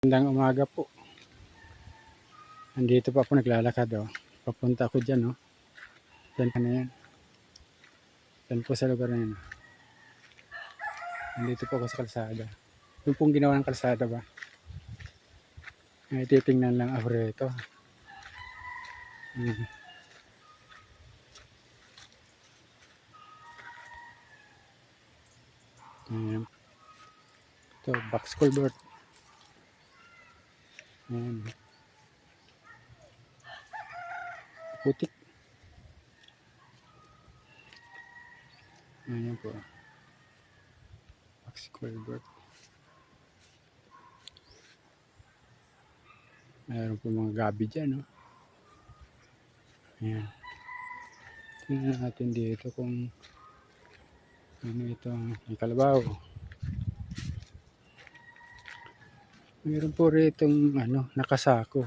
Magandang umaga po. Nandito pa ako naglalakad Papunta ako dyan Dyan na yan. Dyan po sa lugar na yan. Nandito po ako sa kalsada. Yung pong ginawa ng kalsada ba? Ay titingnan lang ako rito. Ayan. Ito, box culvert. Ayan. Putik. Ayan po. Box culvert. Mayroon po mga gabi dyan Ayan. Tingnan natin dito kung ano ito. May kalabaw. Mayroon po rito nakasako.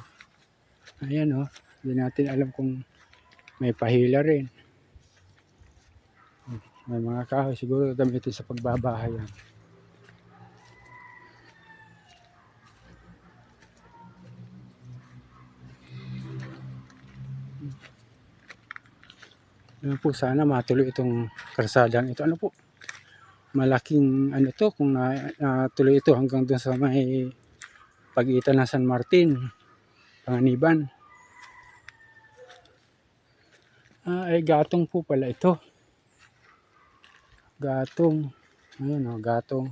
Ayan Hindi natin alam kung may pahila rin. May mga kahoy siguro gamitin sa pagbabahayan. Ano po, sana matuloy itong kalsadang ito. Ano po? Malaking to kung natuloy ito hanggang doon sa may pagitan ng San Martin, Panganiban. Ay gatong po pala ito. Gatong. Ayun gatong.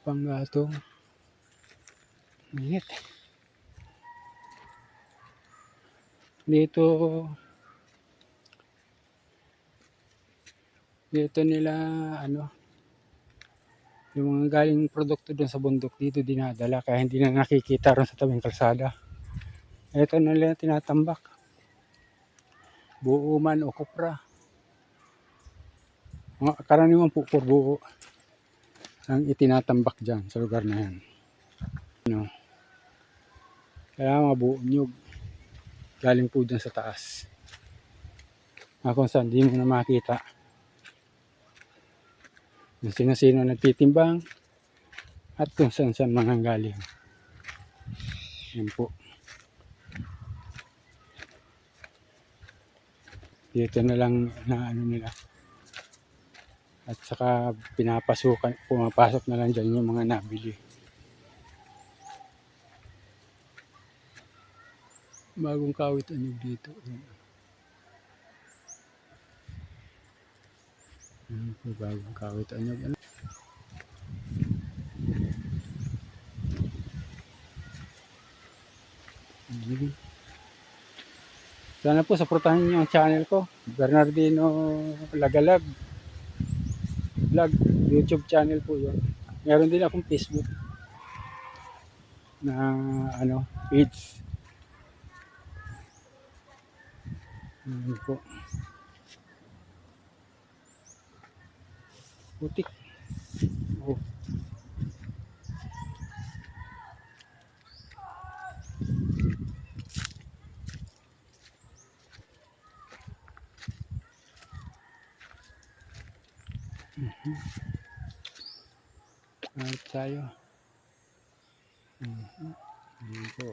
Panggatong. Init. Dito nila yung mga galing produkto doon sa bundok dito dinadala kaya hindi na nakikita ron sa tabing kalsada. Ito na nila tinatambak. Buo man o kupra. Karaniwan po buo ang itinatambak dyan sa lugar na yan. Kaya mabuo nyug. Galing po dyan sa taas. Kung saan di mo na makita. Kung sino-sino nagtitimbang at kung saan mga galing. Yan po. Dito na lang na nila. At saka pumapasok na lang dyan yung mga nabili. Bagong kawit dito. Bagong kawit Sana po supportahan niyo ang channel ko, Bernardino Lagalag Vlog, YouTube channel po 'yon. Meron din akong Facebook na page. Po. Putik. Alit tayo. Ayan po.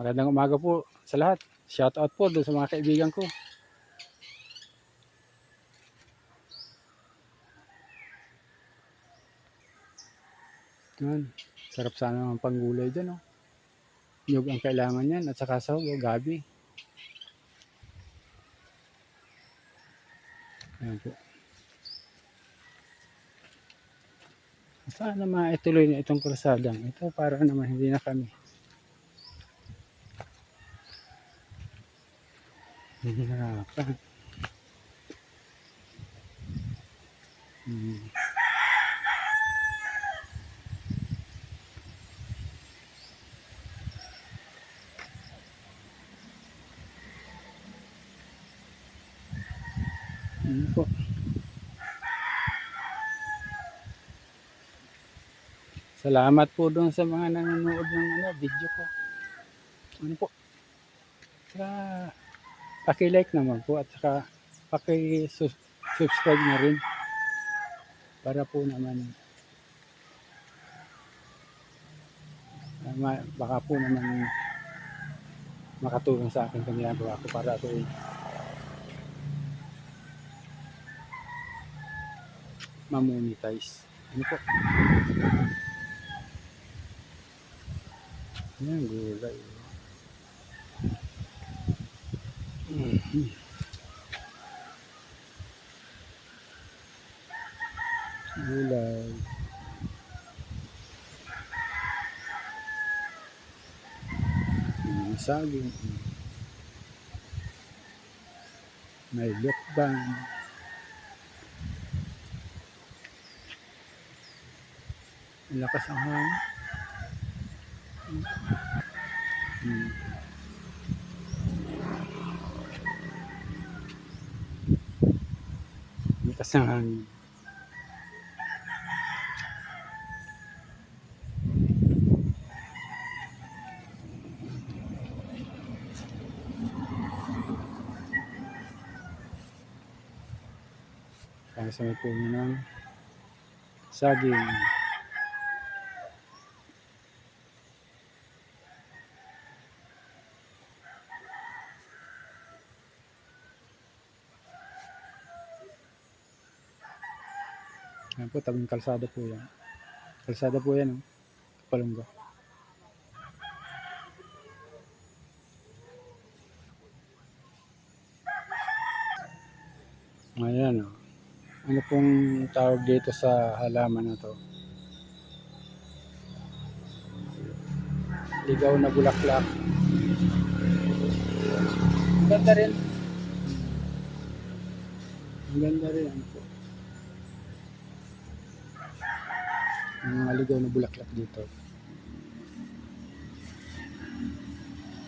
Magandang umaga po sa lahat. Shout out po doon sa mga kaibigan ko. Sarap sana ng panggulay dyan Nyug ang kailangan yan at saka sahog gabi. Ayan po. Sana maituloy na itong kalsadang ito para naman hindi na kami hihirapan. Po. Salamat po doon sa mga nanonood ng video ko. Ano po? Saka paki-like naman po at saka paki-subscribe na rin para po naman baka po naman makatulong sa akin kung ginagawa ko para ako ma-monetize. Ano po? Yan, gulay. Gulay. Saging. May lokban. Lakas ang hangin. Lakas ang hangin. Kaya sa may puno ng saging. Ayan po, tabing kalsada po yan. Kalsada po yan, oh. Kapalungga. Ayan, oh. Ano pong tawag dito sa halaman na to? Ligaw na bulaklak. Ang ganda rin. Ang ganda rin. Ano po? Ang mga ligaw na bulaklak dito.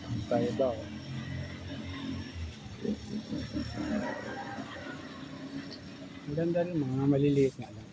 Ang tayo ba, oh? Ang ganda rin, mga maliliit nga lang.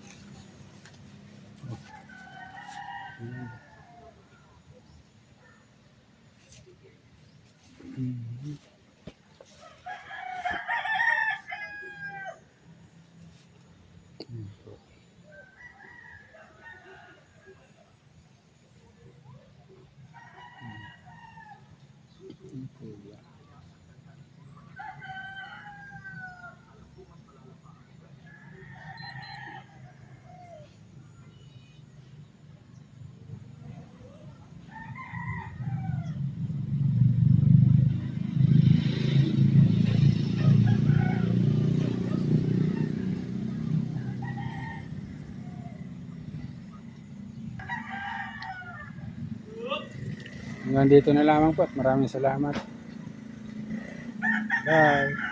Hanggang dito na lamang po at maraming salamat. Bye!